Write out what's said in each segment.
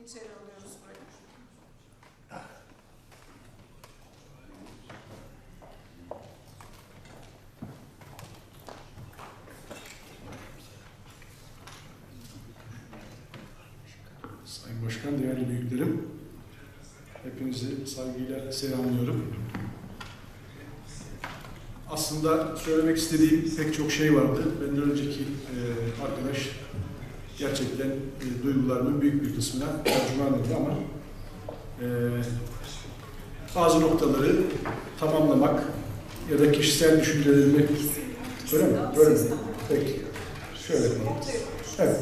içeri alıyoruz buraya. Sayın Başkan, değerli büyüklerim, hepinizi saygıyla selamlıyorum. Aslında söylemek istediğim pek çok şey vardı. Benden önceki arkadaş gerçekten duygularımın büyük bir kısmına tercüman oldu ama bazı noktaları tamamlamak ya da kişisel düşüncelerimi öyle mi? Öyle mi? Peki. Şöyle yapalım. Evet.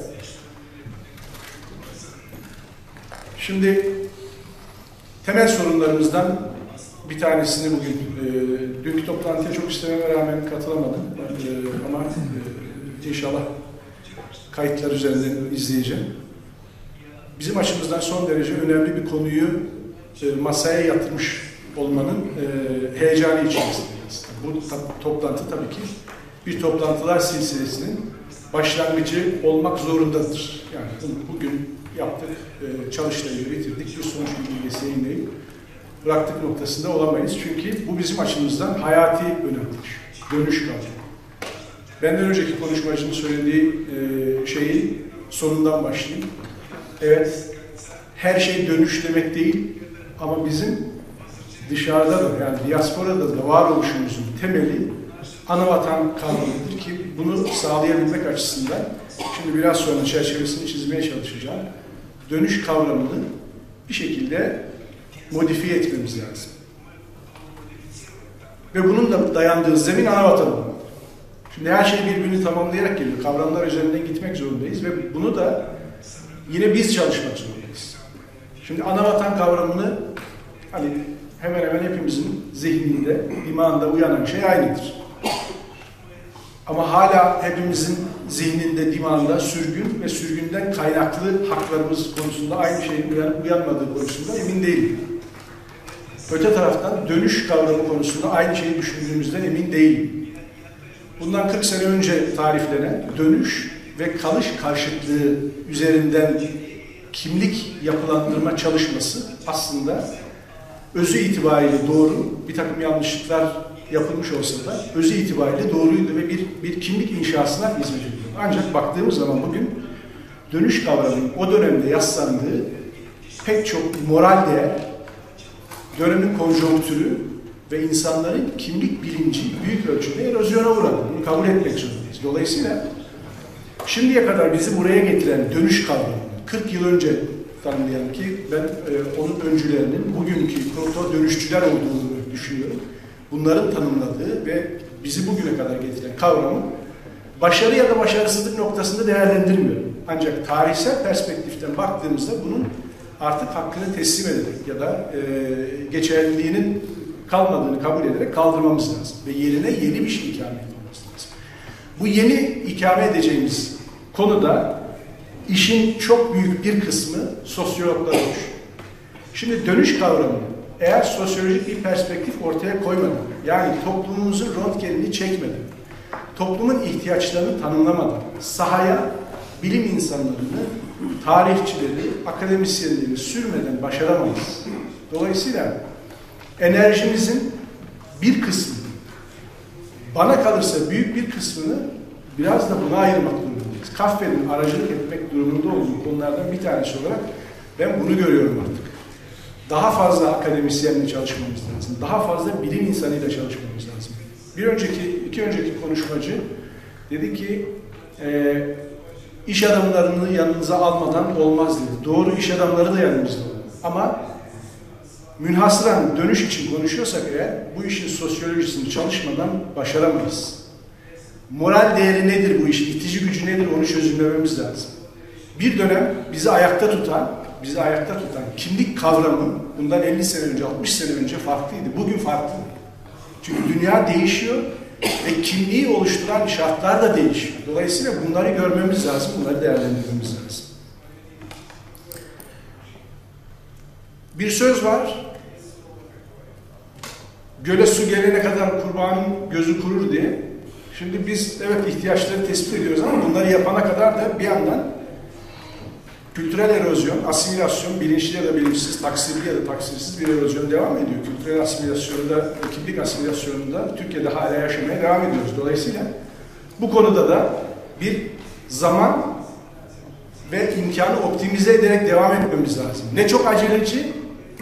Şimdi temel sorunlarımızdan bir tanesini bugün, dünkü toplantıya çok istememe rağmen katılamadım ama inşallah kayıtlar üzerinden izleyeceğim. Bizim açımızdan son derece önemli bir konuyu masaya yatırmış olmanın heyecanı içerisindeyiz. Bu toplantı tabii ki bir toplantılar silsilesinin başlangıcı olmak zorundadır. Yani bugün yaptık, çalıştayı bitirdik, bir sonuç bilgisi yayınlayıp bıraktık noktasında olamayız. Çünkü bu bizim açımızdan hayati önemlidir. Dönüş kavramı. Benden önceki konuşmacının söylediği şeyi sonundan başlayayım. Evet, her şey dönüş demek değil ama bizim dışarıda da yani diasporada da varoluşumuzun temeli anavatan kavramıdır ki bunu sağlayabilmek açısından şimdi biraz sonra çerçevesini çizmeye çalışacağım. Dönüş kavramını bir şekilde modifiye etmemiz lazım. Ve bunun da dayandığı zemin anavatan olmalı. Şimdi her şey birbirini tamamlayarak geliyor. Kavramlar üzerinden gitmek zorundayız ve bunu da yine biz çalışmak zorundayız. Şimdi anavatan kavramını hani hemen hemen hepimizin zihninde, imanda uyanan şey aynıdır. Ama hala hepimizin zihninde, dimağında sürgün ve sürgünden kaynaklı haklarımız konusunda aynı şeyin uyanmadığı konusunda emin değilim. Öte taraftan dönüş kavramı konusunda aynı şeyi düşündüğümüzden emin değilim. Bundan 40 sene önce tariflenen dönüş ve kalış karşıtlığı üzerinden kimlik yapılandırma çalışması aslında özü itibariyle doğru, bir takım yanlışlıklar yapılmış olsa da özü itibariyle doğruydu ve bir kimlik inşasına hizmet ediyor. Ancak baktığımız zaman bugün dönüş kavramının o dönemde yaslandığı pek çok moral değer, dönemin konjonktürü ve insanların kimlik bilinci büyük ölçüde erozyona uğradı. Bunu kabul etmek zorundayız. Dolayısıyla şimdiye kadar bizi buraya getiren dönüş kavramını 40 yıl önce tanımlayan ki ben onun öncülerinin bugünkü proto dönüşçüler olduğunu düşünüyorum. Bunların tanımladığı ve bizi bugüne kadar getiren kavramı başarı ya da başarısızlık noktasında değerlendirmiyorum. Ancak tarihsel perspektiften baktığımızda bunun artık hakkını teslim ederek ya da geçerliliğinin kalmadığını kabul ederek kaldırmamız lazım. Ve yerine yeni bir şey ikame etmemiz lazım. Bu yeni ikame edeceğimiz konuda işin çok büyük bir kısmı sosyologlar olmuş. Şimdi dönüş kavramını eğer sosyolojik bir perspektif ortaya koymadan, yani toplumumuzun röntgenini çekmeden, toplumun ihtiyaçlarını tanımlamadan, sahaya bilim insanlarını, tarihçileri, akademisyenleri sürmeden başaramayız. Dolayısıyla enerjimizin bir kısmını, bana kalırsa büyük bir kısmını biraz da buna ayırmak durumundayız. Kaffer'in aracılık etmek durumunda olduğu konulardan bir tanesi olarak ben bunu görüyorum artık. Daha fazla akademisyenle çalışmamız lazım. Daha fazla bilim insanıyla çalışmamız lazım. İki önceki konuşmacı dedi ki iş adamlarını yanınıza almadan olmaz dedi. Doğru, iş adamları da yanımızda olur. Ama münhasıran dönüş için konuşuyorsak eğer bu işin sosyolojisini çalışmadan başaramayız. Moral değeri nedir bu işin? İtici gücü nedir? Onu çözümlememiz lazım. Bir dönem bizi ayakta tutan kimlik kavramı bundan 50 sene önce, 60 sene önce farklıydı. Bugün farklı. Çünkü dünya değişiyor ve kimliği oluşturan şartlar da değişiyor. Dolayısıyla bunları görmemiz lazım, bunları değerlendirmemiz lazım. Bir söz var, göle su gelene kadar kurbanın gözü kurur diye. Şimdi biz evet ihtiyaçları tespit ediyoruz ama bunları yapana kadar da bir yandan Kültürel erozyon, asimilasyon, bilinçli ya da bilinçsiz, taksirli ya da taksirsiz bir erozyon devam ediyor. Kültürel asimilasyonda, kimlik asimilasyonunda Türkiye'de hala yaşamaya devam ediyoruz. Dolayısıyla bu konuda da bir zaman ve imkanı optimize ederek devam etmemiz lazım. Ne çok aceleci,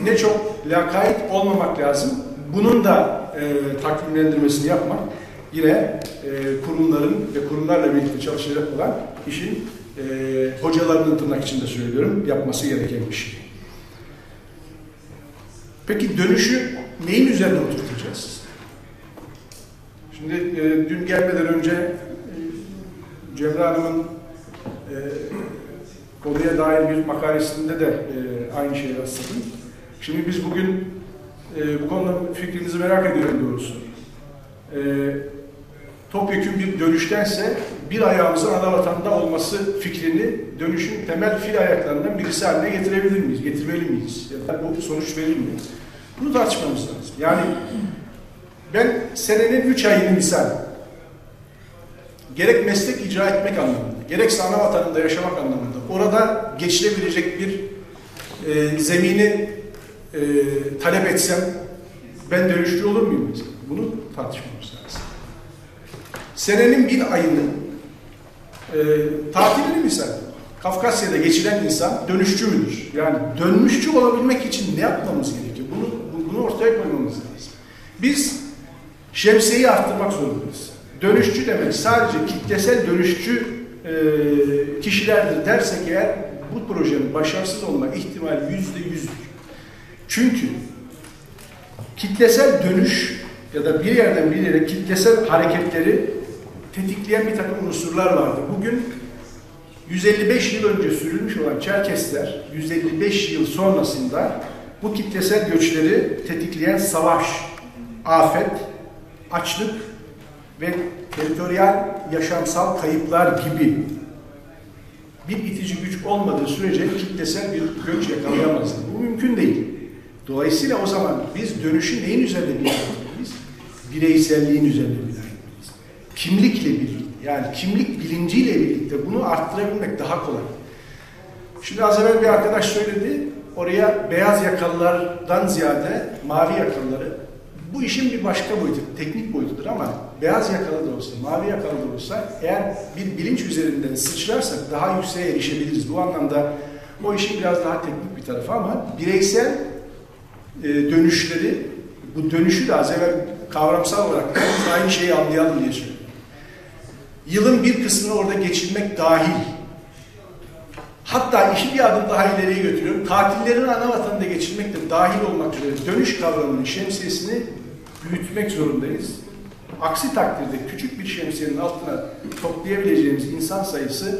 ne çok lakayt olmamak lazım. Bunun da takvimlendirmesini yapmak yine kurumların ve kurumlarla birlikte çalışacak olan işin hocalarının tırnak içinde söylüyorum, yapması gereken bir şey. Peki dönüşü neyin üzerine oturtacağız? Şimdi dün gelmeden önce Cemre Hanım'ın konuya dair bir makalesinde de aynı şeyi rastladım. Şimdi biz bugün bu konuda fikrinizi merak ediyorum doğrusu. Topyekün bir dönüştense bir ayağımızın ana vatanda olması fikrini dönüşün temel fil ayaklarından birisi haline getirebilir miyiz? Getirmeli miyiz? Ya da bu sonuç verir mi? Bunu tartışmamız lazım. Yani ben senenin 3 ayını misal gerek meslek icra etmek anlamında, gerekse ana vatanında yaşamak anlamında orada geçilebilecek bir zemini talep etsem ben dönüşçü olur muyum mesela? Bunu tartışmamız lazım. Senenin bir ayını tatilini misal Kafkasya'da geçiren insan dönüşçü müdür? Yani dönüşçü olabilmek için ne yapmamız gerekiyor? Bunu ortaya koymamız lazım. Biz şemsiyeyi arttırmak zorundayız. Dönüşçü demek sadece kitlesel dönüşçü kişilerdir dersek eğer bu projenin başarısız olma ihtimali %100'dür. Çünkü kitlesel dönüş ya da bir yerden bir yere kitlesel hareketleri tetikleyen bir takım unsurlar vardı. Bugün 155 yıl önce sürülmüş olan Çerkesler 155 yıl sonrasında bu kitlesel göçleri tetikleyen savaş, afet, açlık ve teritoryal yaşamsal kayıplar gibi bir itici güç olmadığı sürece kitlesel bir göç yakalayamazdı. Bu mümkün değil. Dolayısıyla o zaman biz dönüşü neyin üzerine bilmeliyiz? Bireyselliğin üzerine bilmeliyiz. Kimlikle birlikte, yani kimlik bilinciyle birlikte bunu arttırabilmek daha kolay. Şimdi az evvel bir arkadaş söyledi, oraya beyaz yakalılardan ziyade mavi yakalıları, bu işin bir başka boyutu, teknik boyutudur ama beyaz yakalı da olsa, mavi yakalı da olsa eğer bir bilinç üzerinden sıçrarsak daha yükseğe erişebiliriz. Bu anlamda o işin biraz daha teknik bir tarafı ama bireysel dönüşleri, bu dönüşü de az evvel kavramsal olarak aynı şeyi anlayalım diye söylüyorum. Yılın bir kısmını orada geçirmek dahil. Hatta işi bir adım daha ileriye götürüyorum. Tatillerini ana vatanında geçirmek de dahil olmak üzere dönüş kavramının şemsiyesini büyütmek zorundayız. Aksi takdirde küçük bir şemsiyenin altına toplayabileceğimiz insan sayısı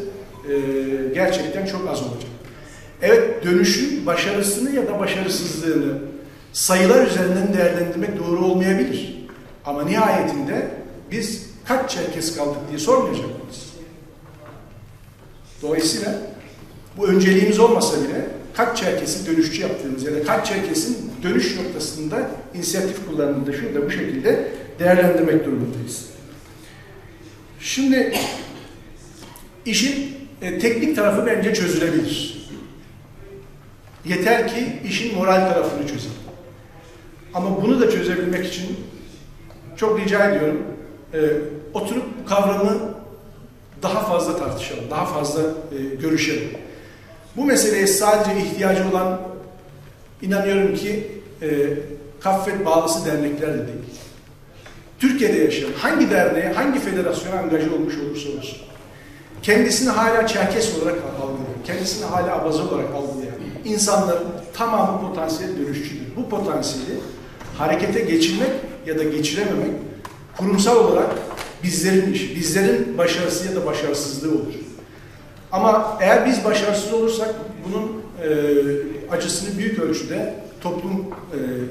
gerçekten çok az olacak. Evet, dönüşün başarısını ya da başarısızlığını sayılar üzerinden değerlendirmek doğru olmayabilir. Ama nihayetinde biz kaç Çerkes kaldık diye sormayacak mıyız? Dolayısıyla bu önceliğimiz olmasa bile kaç Çerkes'i dönüşçü yaptığımız ya da kaç Çerkes'in dönüş noktasında inisiyatif kullanımında şurada bu şekilde değerlendirmek durumundayız. Şimdi işin teknik tarafı bence çözülebilir. Yeter ki işin moral tarafını çözelim. Ama bunu da çözebilmek için çok rica ediyorum, oturup kavramı daha fazla tartışalım, daha fazla görüşelim. Bu meseleye sadece ihtiyacı olan, inanıyorum ki kaffet bağlısı dernekler de değil. Türkiye'de yaşayan hangi derneğe, hangi federasyona angaje olmuş olursa olsun, kendisini hala Çerkes olarak algılayan, kendisini hala Abaza olarak algılayan insanların tamamı potansiyel dönüşçüdür. Bu potansiyeli harekete geçirmek ya da geçirememek kurumsal olarak bizlerin işi, bizlerin başarısı ya da başarısızlığı olur. Ama eğer biz başarısız olursak bunun acısını büyük ölçüde toplum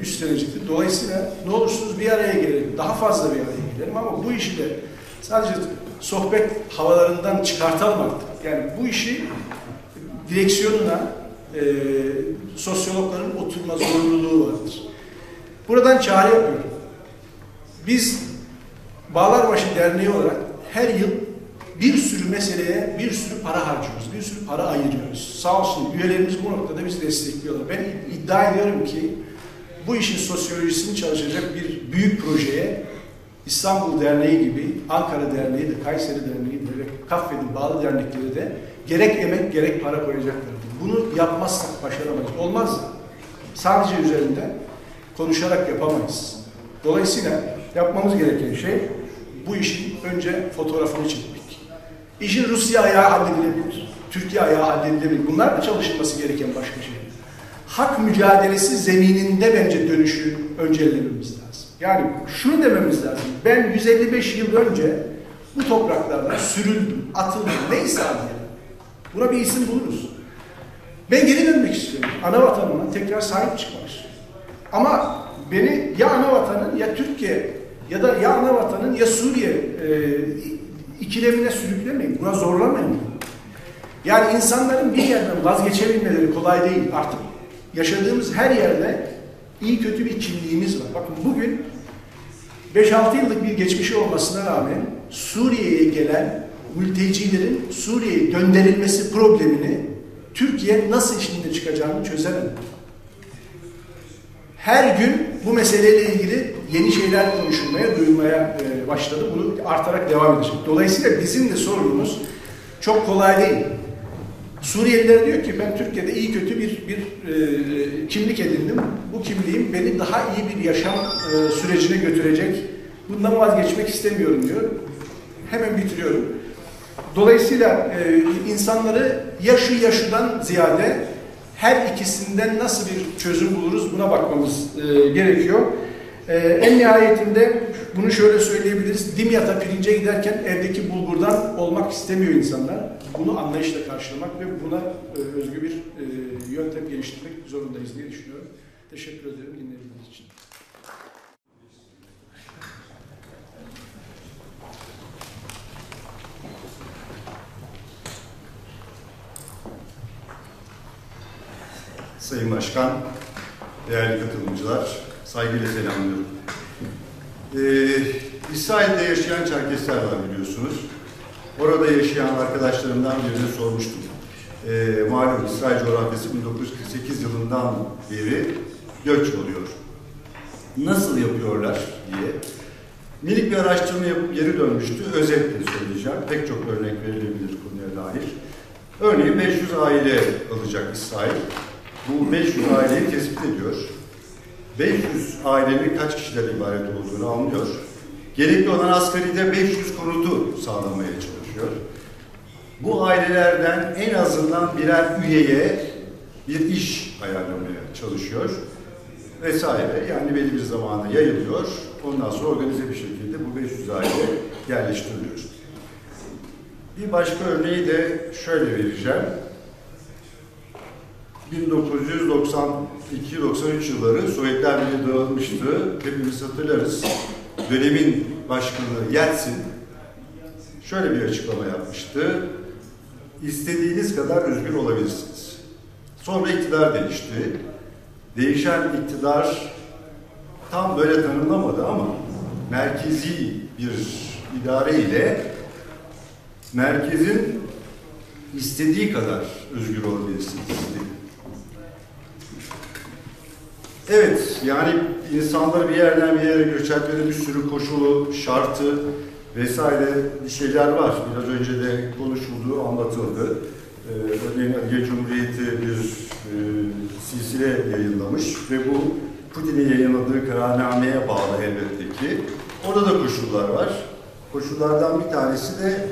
üstlenecektir. Dolayısıyla ne olursunuz bir araya gelelim, daha fazla bir araya gelelim ama bu işi de sadece sohbet havalarından çıkartalım artık. Yani bu işi direksiyonuna sosyologların oturma zorunluluğu vardır. Buradan çağrı yapıyorum. Biz Bağlarbaşı Derneği olarak her yıl bir sürü meseleye bir sürü para harcıyoruz, bir sürü para ayırıyoruz. Sağ olsun üyelerimiz bu noktada bizi destekliyorlar. Ben iddia ediyorum ki bu işin sosyolojisini çalışacak bir büyük projeye İstanbul Derneği gibi, Ankara Derneği de, Kayseri Derneği de ve Kaffe'nin bağlı dernekleri de gerek emek gerek para koyacaklardır. Bunu yapmazsak başaramayız. Olmaz. Sadece üzerinde konuşarak yapamayız. Dolayısıyla yapmamız gereken şey bu işin önce fotoğrafını çekmek. İşin Rusya ayağı halledilebilir, Türkiye ayağı halledilebilir. Bunlar da çalışılması gereken başka şey. Hak mücadelesi zemininde bence dönüşü öncelememiz lazım. Yani şunu dememiz lazım. Ben 155 yıl önce bu topraklarda sürüldüm, atıldım, neyse diyelim. Buna bir isim buluruz. Ben geri dönmek istiyorum. Ana vatanıma tekrar sahip çıkmak istiyorum. Ama beni ya ana vatanın ya Türkiye ya da ya ana vatanın ya Suriye ikilemine sürüklemeyin. Buna zorlamayın. Yani insanların bir yerden vazgeçebilmeleri kolay değil. Artık yaşadığımız her yerde iyi kötü bir kimliğimiz var. Bakın bugün 5-6 yıllık bir geçmişi olmasına rağmen Suriye'ye gelen mültecilerin Suriye'ye gönderilmesi problemini Türkiye nasıl işinde çıkacağını çözemedi. Her gün bu meseleyle ilgili yeni şeyler konuşulmaya, duyulmaya başladı. Bunu artarak devam edecek. Dolayısıyla bizim de sorunumuz çok kolay değil. Suriyeliler diyor ki ben Türkiye'de iyi kötü bir kimlik edindim. Bu kimliğim beni daha iyi bir yaşam sürecine götürecek. Bundan vazgeçmek istemiyorum diyor. Hemen bitiriyorum. Dolayısıyla insanları ya şudan ziyade her ikisinden nasıl bir çözüm buluruz buna bakmamız gerekiyor. En nihayetinde bunu şöyle söyleyebiliriz. Dimyat'a pirince giderken evdeki bulgurdan olmak istemiyor insanlar. Bunu anlayışla karşılamak ve buna özgü bir yöntem geliştirmek zorundayız diye düşünüyorum. Teşekkür ederim dinlediğiniz için. Sayın Başkan, değerli katılımcılar, saygıyla selamlıyorum. İsrail'de yaşayan Çerkesler var biliyorsunuz. Orada yaşayan arkadaşlarımdan birine sormuştum. Malum İsrail coğrafyası 1948 yılından beri göç oluyor. Nasıl yapıyorlar diye. Minik bir araştırma yapıp geri dönmüştü. Özetle söyleyeceğim. Pek çok örnek verilebilir konuya dair. Örneğin 500 aile alacak İsrail. Bu 500 aileyi tespit ediyor. 500 ailenin kaç kişiden ibaret olduğunu anlıyor. Gerekli olan asgaride 500 konutu sağlamaya çalışıyor. Bu ailelerden en azından birer üyeye bir iş ayarlamaya çalışıyor. Vesaire. Yani belli bir zamana yayılıyor. Ondan sonra organize bir şekilde bu 500 aile yerleştiriliyor. Bir başka örneği de şöyle vereceğim. 1992-93 yılları Sovyetler Birliği dağılmıştı. Hepimiz hatırlarız. Dönemin başkanı Yeltsin şöyle bir açıklama yapmıştı. İstediğiniz kadar özgür olabilirsiniz. Sonra iktidar değişti. Değişen iktidar tam böyle tanımlamadı ama merkezi bir idare ile merkezin istediği kadar özgür olabilirsiniz dedi. Evet, yani insanları bir yerden bir yere göçertmenin bir sürü koşulu, şartı vesaire bir şeyler var. Biraz önce de konuşuldu, anlatıldı. Örneğin Ege Cumhuriyeti bir silsile yayınlamış ve bu Putin'in yayınladığı kararnameye bağlı elbette ki. Orada da koşullar var. Koşullardan bir tanesi de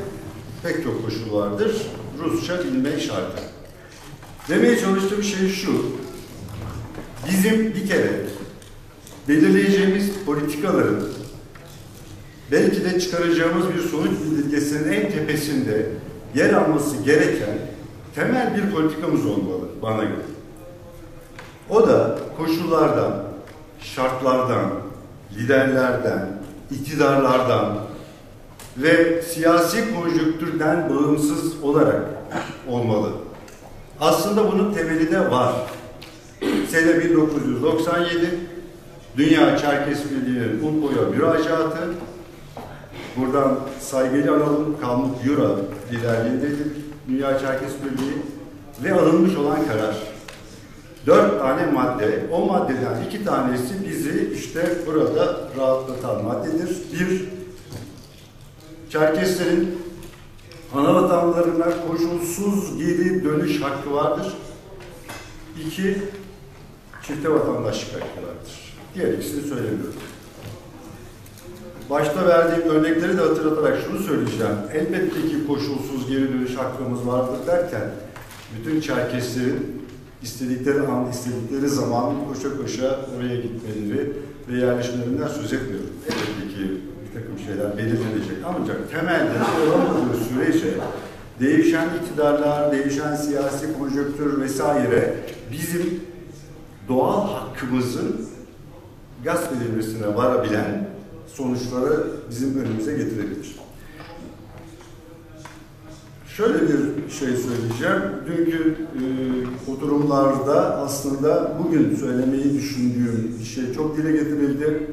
pek çok koşul vardır. Rusça bilmek şartı. Demeye çalıştığım şey şu. Bizim bir kere belirleyeceğimiz politikaların belki de çıkaracağımız bir sonuç bildirgesinin en tepesinde yer alması gereken temel bir politikamız olmalı bana göre. O da koşullardan, şartlardan, liderlerden, iktidarlardan ve siyasi konjonktürden bağımsız olarak olmalı. Aslında bunun temeli de var. Sene 1997 Dünya Çerkes Birliği'nin UNPO'ya müracaatı Buradan saygıyla analım. Kalmık Euro liderliğindedir. Dünya Çerkes Birliği ve alınmış olan karar. 4 tane madde. O maddeden 2 tanesi bizi işte burada rahatlatan maddedir. Bir, Çerkeslerin anavatanlarına koşulsuz geri dönüş hakkı vardır. 2, çifte vatandaşlık hakkı vardır. Diğer ikisini söylemiyorum. Başta verdiğim örnekleri de hatırlatarak şunu söyleyeceğim. Elbette ki koşulsuz geri dönüş hakkımız vardır derken bütün Çerkeslerin istedikleri an, istedikleri zaman koşa koşa oraya gitmeleri ve yerleşmelerinden söz etmiyorum. Elbette ki bir takım şeyler belirlenecek. Ancak temelde olamadığı sürece değişen iktidarlar, değişen siyasi konjonktür vesaire bizim doğal hakkımızın gasp edilmesine varabilen sonuçları bizim önümüze getirebilir. Şöyle bir şey söyleyeceğim. Dünkü oturumlarda aslında bugün söylemeyi düşündüğüm bir şey çok dile getirildi.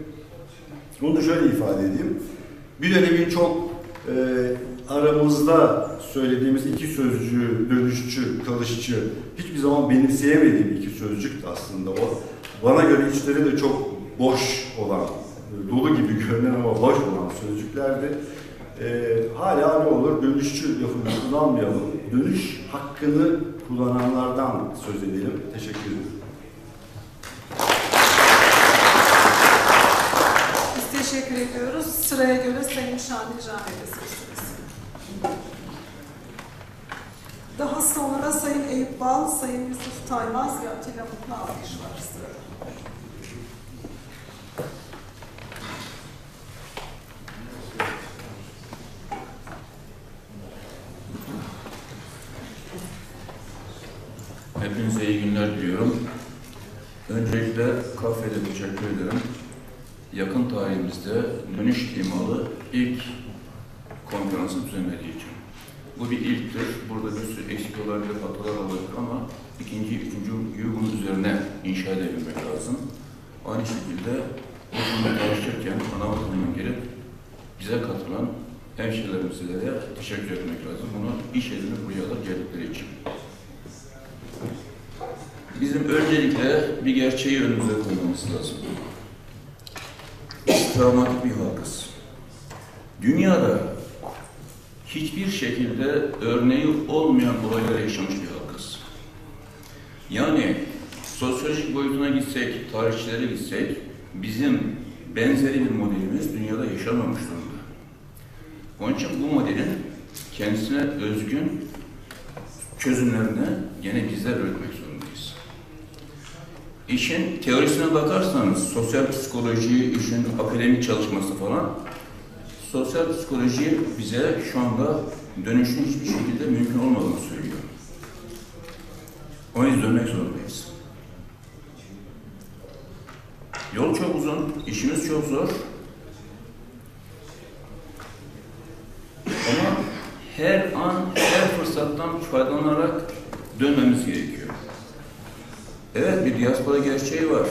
Onu da şöyle ifade edeyim. Bir dönemin çok aramızda söylediğimiz iki sözcüğü, dönüşçü, kalışçı, hiçbir zaman benimseyemediğim iki sözcüktü aslında o. Bana göre içleri de çok boş olan, dolu gibi görünen ama boş olan sözcüklerdi. Hala ne olur? Dönüşçü lafını kullanmayalım. Dönüş hakkını kullananlardan söz edelim. Teşekkür ederim. Biz teşekkür ediyoruz. Sıraya göre Sayın Şamil Caner'e seçtiniz. Daha sonra Sayın Eyüp Bal, Sayın Yusuf Taymaz ve Atilla Mutlu alkış var sırada. Hepinize iyi günler diliyorum. Öncelikle kafede teşekkür ederim. Yakın tarihimizde dönüş temalı ilk konferansı düzenlediği için. Bu bir ilktir. Burada bir sürü eksik olabilir, hatalar olabilir ama ikinci, üçüncü bunun üzerine inşa edebilmek lazım. Aynı şekilde bu konuda çalışırken ana vatanından gelip bize katılan hemşehrilerimize de teşekkür etmek lazım. Bunu iş yerine buraya da geldikleri için. Bizim öncelikle bir gerçeği önümüze koymamız lazım. Biz travmatik bir halkız. Dünyada hiçbir şekilde örneği olmayan olaylar yaşamış bir halkız. Yani sosyolojik boyutuna gitsek, tarihçilere gitsek, bizim benzeri bir modelimiz dünyada yaşanmamış durumda. Onun için bu modelin kendisine özgün çözümlerini gene bizler üretmek zorundayız. İşin teorisine bakarsanız, sosyal psikoloji, işin akademik çalışması falan, sosyal psikoloji bize şu anda dönüşün hiçbir şekilde mümkün olmadığını söylüyor. O yüzden dönmek zorundayız. Yol çok uzun, işimiz çok zor. Ama her an, her fırsattan faydalanarak dönmemiz gerekiyor. Evet, bir diaspora gerçeği var.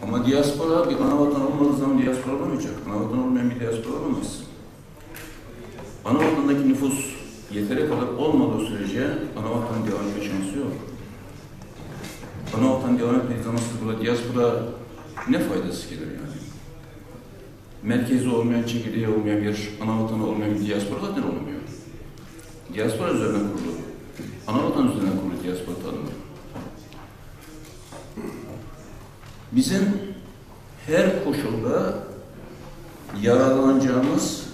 Ama diaspora bir anavatan olmadığı zaman diaspora olamayacak. Anavatan olmayan bir diaspora olamaz. Anavatandaki nüfus yeteri kadar olmadığı sürece anavatan devam etme şansı yok. Anavatan devam etmediği zaman siz burada diaspora ne faydası gelir yani? Merkezi olmayan, çekirdeği olmayan bir anavatanı olmayan bir diaspora zaten olmuyor. Diaspora üzerine kurulu. Anavatan üzerine kurulu diaspora tanımı. Bizim her koşulda yararlanacağımız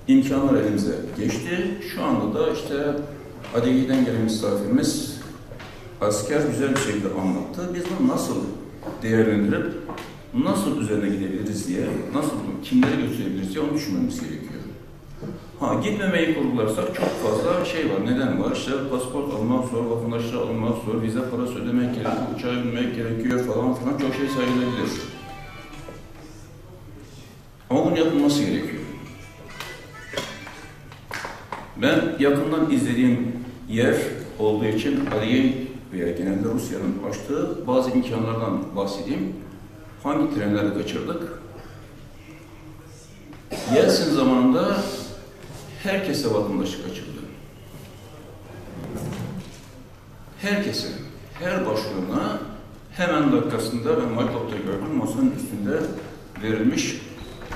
imkanlar elimize geçti. Şu anda da işte Adegi'den gelen misafirimiz asker güzel bir şekilde anlattı. Biz bunu nasıl değerlendirip nasıl üzerine gidebiliriz diye, nasıl kimleri götürebiliriz diye onu düşünmemiz gerekiyor. Gitmemeyi kurgularsak çok fazla şey var. Neden var? İşte pasaport almak zor, vatandaşlığı almak zor, vize parası ödemek gerekiyor, uçağa binmek gerekiyor falan filan çok şey sayılabilir. Ama bunun yapılması gerekiyor. Ben yakından izlediğim yer olduğu için Aliye veya genelde Rusya'nın açtığı bazı imkanlardan bahsedeyim. Hangi trenleri kaçırdık? Yeltsin zamanında herkese vatandaşlık açıldı. Herkese, her başvuruna hemen dakikasında ben Maytop'ta gördüm, masanın üstünde verilmiş.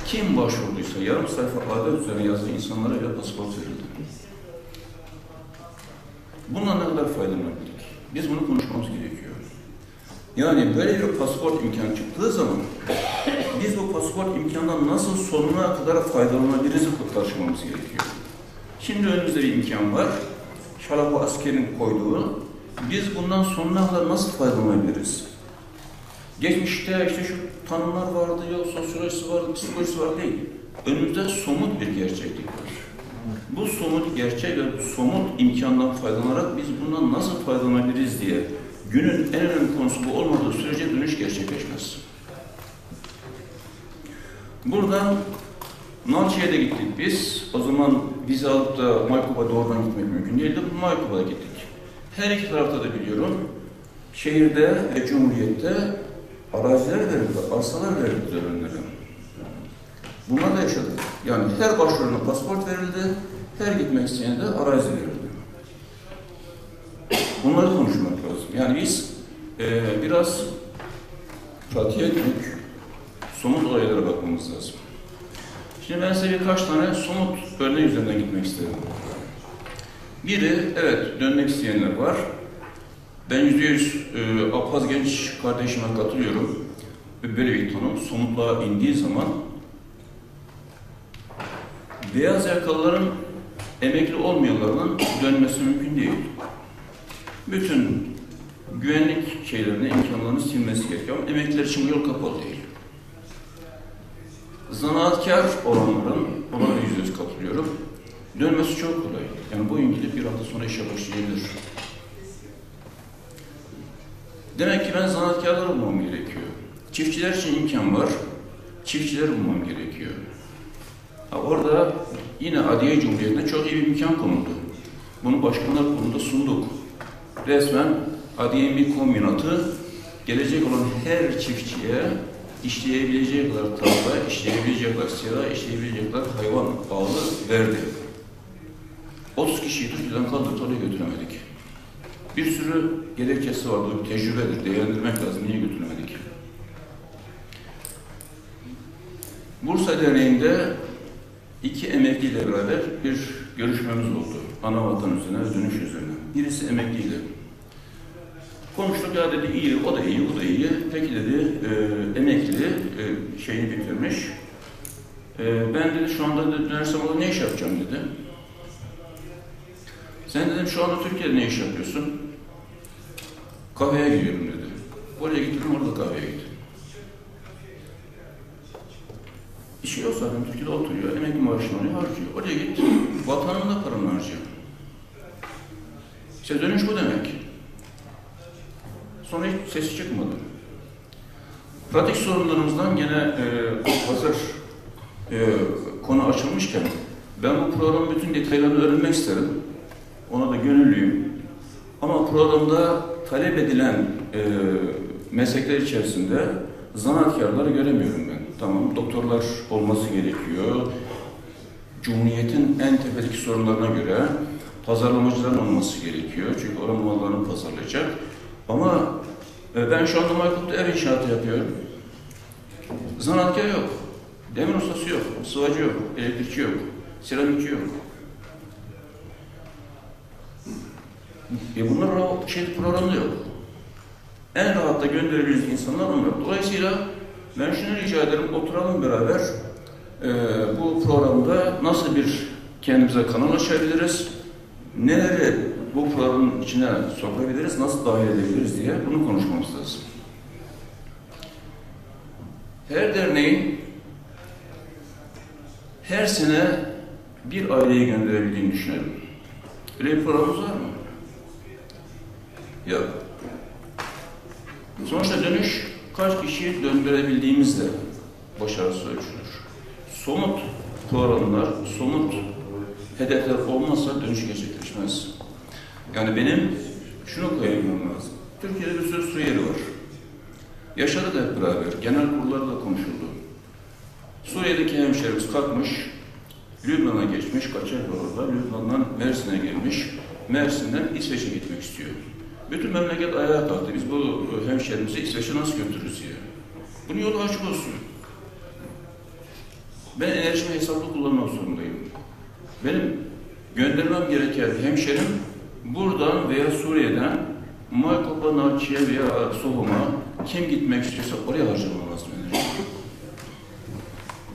Kim başvurduysa yarım sayfa adet üzerine yazdığı insanlara bile pasaport verildi. Bundan ne kadar faydalanabildik? Biz bunu konuşmamız gerekiyor. Yani böyle bir pasaport imkanı çıktığı zaman biz bu pasaport imkanından nasıl sonuna kadar faydalanabiliriz tartışmamız gerekiyor. Şimdi önümüzde bir imkan var. Şalapı askerin koyduğu. Biz bundan sonuna kadar nasıl faydalanabiliriz? Geçmişte işte şu tanımlar vardı, yok sosyolojisi vardı, psikolojisi vardı değil. Önümüzde somut bir gerçeklik var. Bu somut gerçek ve bu somut imkandan faydalanarak biz bundan nasıl faydalanabiliriz diye günün en önemli konusu bu olmadığı sürece dönüş gerçekleşmez. Buradan Nalçı'ya da gittik biz. O zaman vize alıp da Maykop'a doğrudan gitmek mümkün değildi. Maykop'a gittik. Her iki tarafta da biliyorum, şehirde ve Cumhuriyet'te araziler verildi, arsalar verildi önlere. Bunlar da yaşadık. Yani her başvuruna pasaport verildi, her gitmek isteyene de arazi verildi. Bunları konuşmak lazım. Yani biz biraz pratiğe dönük, somut olaylara bakmamız lazım. Şimdi ben size birkaç tane somut örnek üzerinden gitmek isterim. Biri, evet dönmek isteyenler var. Ben %100 Apaz genç kardeşime katılıyorum. Böyle bir tanım somutluğa indiği zaman beyaz yakalıların emekli olmayanlarının dönmesi mümkün değil. Bütün güvenlik şeylerini, imkanlarını silmesi gerekiyor ama emekliler için bu yol kapalı değil. Zanaatkar olanların, ona %100 katılıyorum. Dönmesi çok kolay. Yani bu gidip bir hafta sonra işe başlayabilir. Demek ki ben zanaatkarları bulmam gerekiyor. Çiftçiler için imkan var. Çiftçileri bulmam gerekiyor. Orada yine Adiye Cumhuriyeti'nde çok iyi bir imkan konuldu. Bunu Başkanlar Kurulu'nda sunduk. Resmen Adiye bir kombinatı gelecek olan her çiftçiye işleyebileceği kadar tarla, işleyebileceği kadar sera, işleyebileceği kadar hayvan ağlı verdi. 30 kişiyi Türkiye'den kaldırıp oraya götüremedik. Bir sürü gerekçesi var, bu bir tecrübedir, değerlendirmek lazım, niye götüremedik? Bursa Derneği'nde 2 emekliyle beraber bir görüşmemiz oldu. Ana vatan üzerine, dönüş üzerine. Birisi emekliydi. Konuştuk, ya dedi iyi, o da iyi, bu da iyi. Peki dedi, emekli şeyini bitirmiş. Ben dedi şu anda dönersem orada ne iş yapacağım dedi. Sen dedim şu anda Türkiye'de ne iş yapıyorsun? Kahveye gidiyorum dedi. Oraya gittim, orada kahveye gittim. İşi yok zaten, Türkiye'de oturuyor, emekli maaşını alıyor, harcıyor. Oraya git, vatanında paranı harcıyor. İşte dönüş bu demek. Sonra hiç sesi çıkmadı. Pratik sorunlarımızdan gene hazır konu açılmışken ben bu programın bütün detaylarını öğrenmek isterim. Ona da gönüllüyüm. Ama programda talep edilen meslekler içerisinde zanaatkarları göremiyorum ben. Tamam, doktorlar olması gerekiyor. Cumhuriyetin en tepedeki sorunlarına göre pazarlamacıların olması gerekiyor. Çünkü oranın mallarını pazarlayacak. Ama ben şu anda Maykop'ta ev inşaatı yapıyorum. Zanaatkar yok. Demir ustası yok. Sıvacı yok. Elektrikçi yok. Seramikçi yok. Bunlar o programda yok. En rahat da gönderebiliriz insanlar onlar. Dolayısıyla ben şunu rica ederim, oturalım beraber bu programda nasıl bir kendimize kanal açabiliriz, neleri bu programın içine sokabiliriz, nasıl dahil edebiliriz diye bunu konuşmamız lazım. Her derneğin her sene bir aileyi gönderebildiğini düşünelim. Öyle bir programımız var mı? Yok. Sonuçta dönüş kaç kişiyi döndürebildiğimizle başarısı ölçülür. Somut programlar, somut hedefler olmazsa dönüş gerçekleşmez. Yani benim şunu koyamam lazım. Türkiye'de bir sürü Suriyeli var. Yaşadık hep beraber. Genel kurullarda konuşuldu. Suriye'deki hemşehrimiz kalkmış, Lübnan'a geçmiş, kaçar orada, Lübnan'dan Mersin'e gelmiş, Mersin'den İsveç'e gitmek istiyor. Bütün memleket ayağa kalktı. Biz bu hemşehrimizi İsveç'e nasıl götürürüz diye. Bunun yolu açık olsun. Ben enerjimi hesaplı kullanmak zorundayım. Benim göndermem gereken hemşerim buradan veya Suriye'den Maykopa, Nakiye veya Soğum'a kim gitmek istiyorsa oraya harcamam lazım enerji.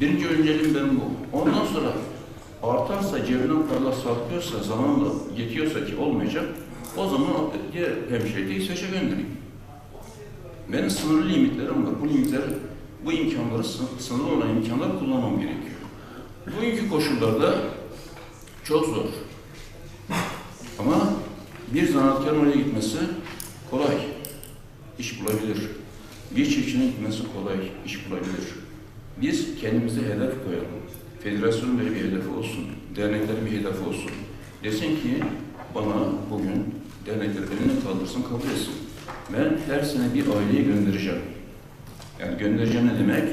Birinci önceliğim benim bu. Ondan sonra artarsa, cebinden paralar saklıyorsa, zamanla yetiyorsa ki olmayacak, o zaman diğer hemşehriyi İsveç'e göndereyim. Benim sınırlı limitlerim var. Bu limitler, bu imkanları, sınırlı olan imkanları kullanmam gerekiyor. Bugünkü koşullarda çok zor. Ama bir zanaatkarın oraya gitmesi kolay. İş bulabilir. Bir çiftçinin gitmesi kolay. İş bulabilir. Biz kendimize hedef koyalım. Federasyonun böyle bir hedefi olsun. Derneklerin bir hedefi olsun. Desin ki bana bugün dernekler elini kaldırsın, kabul etsin. Ben her sene bir aileyi göndereceğim. Yani göndereceğim ne demek?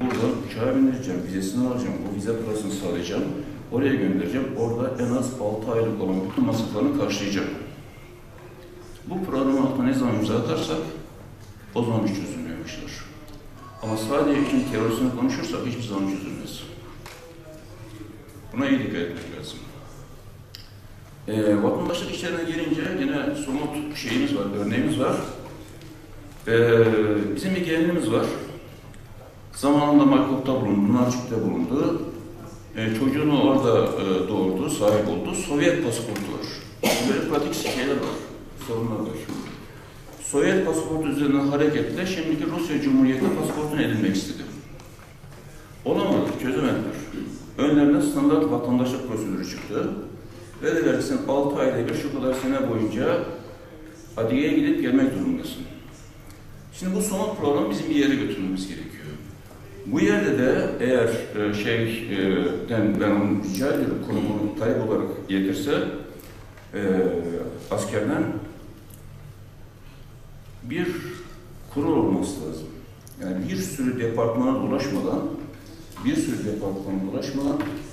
Burada uçağa bindireceğim, vizesini alacağım, o vize parasını sağlayacağım. Oraya göndereceğim. Orada en az 6 aylık olan bütün masraflarını karşılayacağım. Bu programın altına ne zaman imza atarsak o zaman iş çözülmeye başlar. Ama sadece işin teorisini konuşursak hiçbir zaman çözülmez. Buna iyi dikkat etmek lazım. Vatandaşlık işlerine gelince yine somut şeyimiz var, örneğimiz var. Bizim bir gelinimiz var. Zamanında Maykopp'ta bulundu, Nalçık'ta bulundu. Çocuğunu orada doğurdu, sahip oldu. Sovyet pasaportu var. Böyle pratik şeyler var, sorunlar var. Sovyet pasaportu üzerinden hareketle şimdiki Rusya Cumhuriyeti pasaportunu edinmek istedi. Olamadı, çözemediler. Önlerine standart vatandaşlık prosedürü çıktı. Ve dediler ki sen 6 ayda bir şu kadar sene boyunca adliyeye gidip gelmek durumundasın. Şimdi bu somut program bizim bir yere götürmemiz gerekiyor. Bu yerde de eğer ben onu rica ediyorum, konumunu talep olarak getirse askerden bir kurul olması lazım. Yani bir sürü departmana dolaşmadan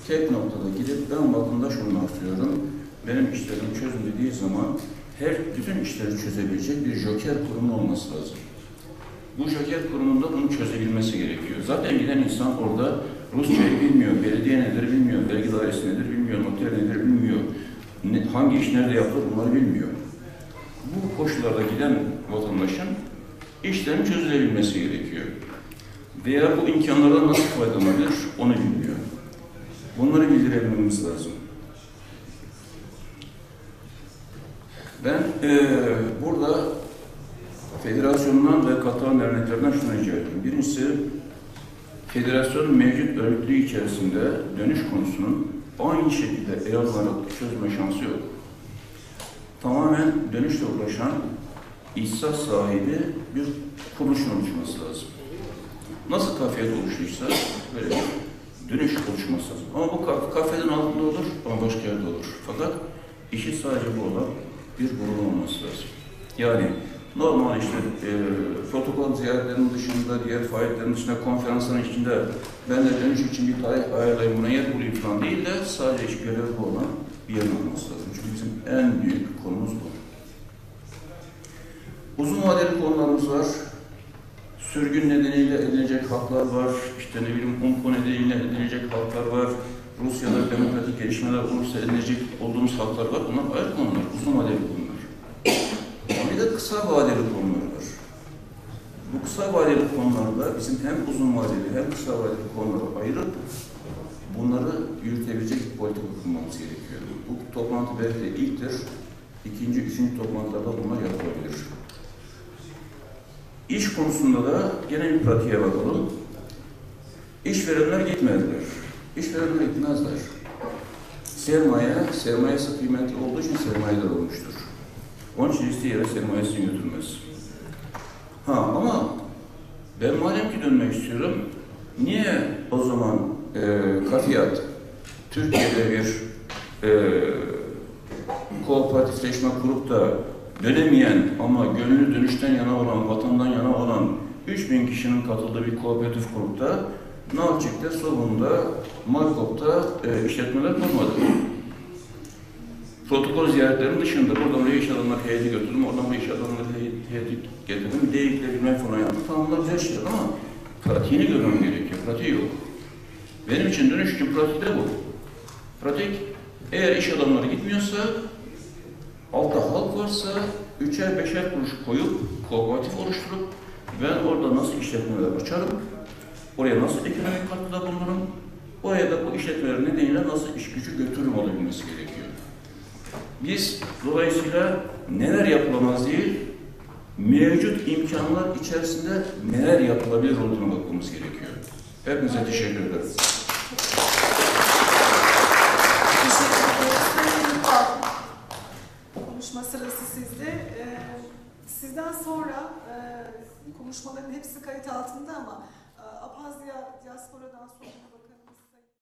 tek noktada gidip ben vatandaş olmak istiyorum, benim işlerim çözün dediği zaman bütün işleri çözebilecek bir joker kurumu olması lazım. Bu joker kurumunda bunu çözebilmesi gerekiyor. Zaten giden insan orada Rusçayı bilmiyor, belediye nedir bilmiyor, vergi dairesi nedir bilmiyor, noter nedir bilmiyor, hangi iş nerede yapılır bunları bilmiyor. Bu koşullarda giden vatandaşın işlerin çözülebilmesi gerekiyor. Veya bu imkanlardan nasıl faydalanabilir onu bilmiyor. Bunları bildirebilmemiz lazım. Ben burada federasyondan ve katılan derneklerden şunu rica ediyorum. Birincisi, federasyonun mevcut örgütlüğü içerisinde dönüş konusunun aynı şekilde ele alınarak çözme şansı yok. Tamamen dönüşle uğraşan ihsas sahibi bir kuruluşun oluşması lazım. Nasıl kafiyet oluştuysa böyle bir dönüş oluşması lazım. Ama bu kafenin altında olur ama başka yerde olur. Fakat işi sadece bu olan bir grup olması lazım. Yani normal işte protokol ziyaretlerinin dışında, diğer faaliyetlerin dışında, konferansların içinde ben de dönüş için bir tarih ayarlayayım, buna yer bulayım falan değil de sadece iş görevi olan bir yer olması lazım. Çünkü bizim en büyük konumuz bu. Uzun vadeli konularımız var. Sürgün nedeniyle edilecek haklar var. İşte ne bileyim UNPO nedeniyle edilecek haklar var. Rusya'da demokratik gelişmeler olursa edilecek olduğumuz haklar var. Bunlar ayrı konular, uzun vadeli konular. Bir de kısa vadeli konular var. Bu kısa vadeli konularda bizim hem uzun vadeli hem kısa vadeli konuları ayırıp bunları yürütebilecek bir politika kurmamız gerekiyor. Bu toplantı belki de ilktir. İkinci, üçüncü toplantılarda bunlar yapılabilir. İş konusunda da gene bir pratiğe bakalım. İşverenler gitmediler. İşverenler gitmezler. Sermayesi kıymetli olduğu için sermayeler olmuştur. Onun için istediği yere sermayesini götürmez. Ama ben madem ki dönmek istiyorum, niye o zaman Kafiyat Türkiye'de bir kooperatifleşme kurup da dönemeyen ama gönüllü dönüşten yana olan, vatandan yana olan 3000 kişinin katıldığı bir kooperatif grupta Nalçık'ta, Sobun'da, Markop'ta işletmeler kurmadı. Protokol ziyaretlerinin dışında buradan oraya iş adamları heyeti götürdüm, oradan oraya iş adamları heyeti getirdim. Deyikle bilmem falan yaptım. Tamam, bunlar güzel şeyler ama pratiğini görmem gerekiyor. Pratiği yok. Benim için dönüşüm pratik de bu. Pratik, eğer iş adamları gitmiyorsa, altta halk varsa, 3'er 5'er kuruş koyup, kooperatif oluşturup, ben orada nasıl işletmeler açarım, oraya nasıl ekonomik katkıda bulunurum, oraya da bu işletmeler nedeniyle nasıl iş gücü götürürüm olabilmesi gerekiyor. Biz dolayısıyla neler yapılamaz değil, mevcut imkanlar içerisinde neler yapılabilir olduğuna bakmamız gerekiyor. Hepinize teşekkür ederim. Teşekkür ederiz. Sayın Eyüp Bal, konuşma sırası sizde. Sizden sonra konuşmaların hepsi kayıt altında ama Apazya Diaspora'dan sonra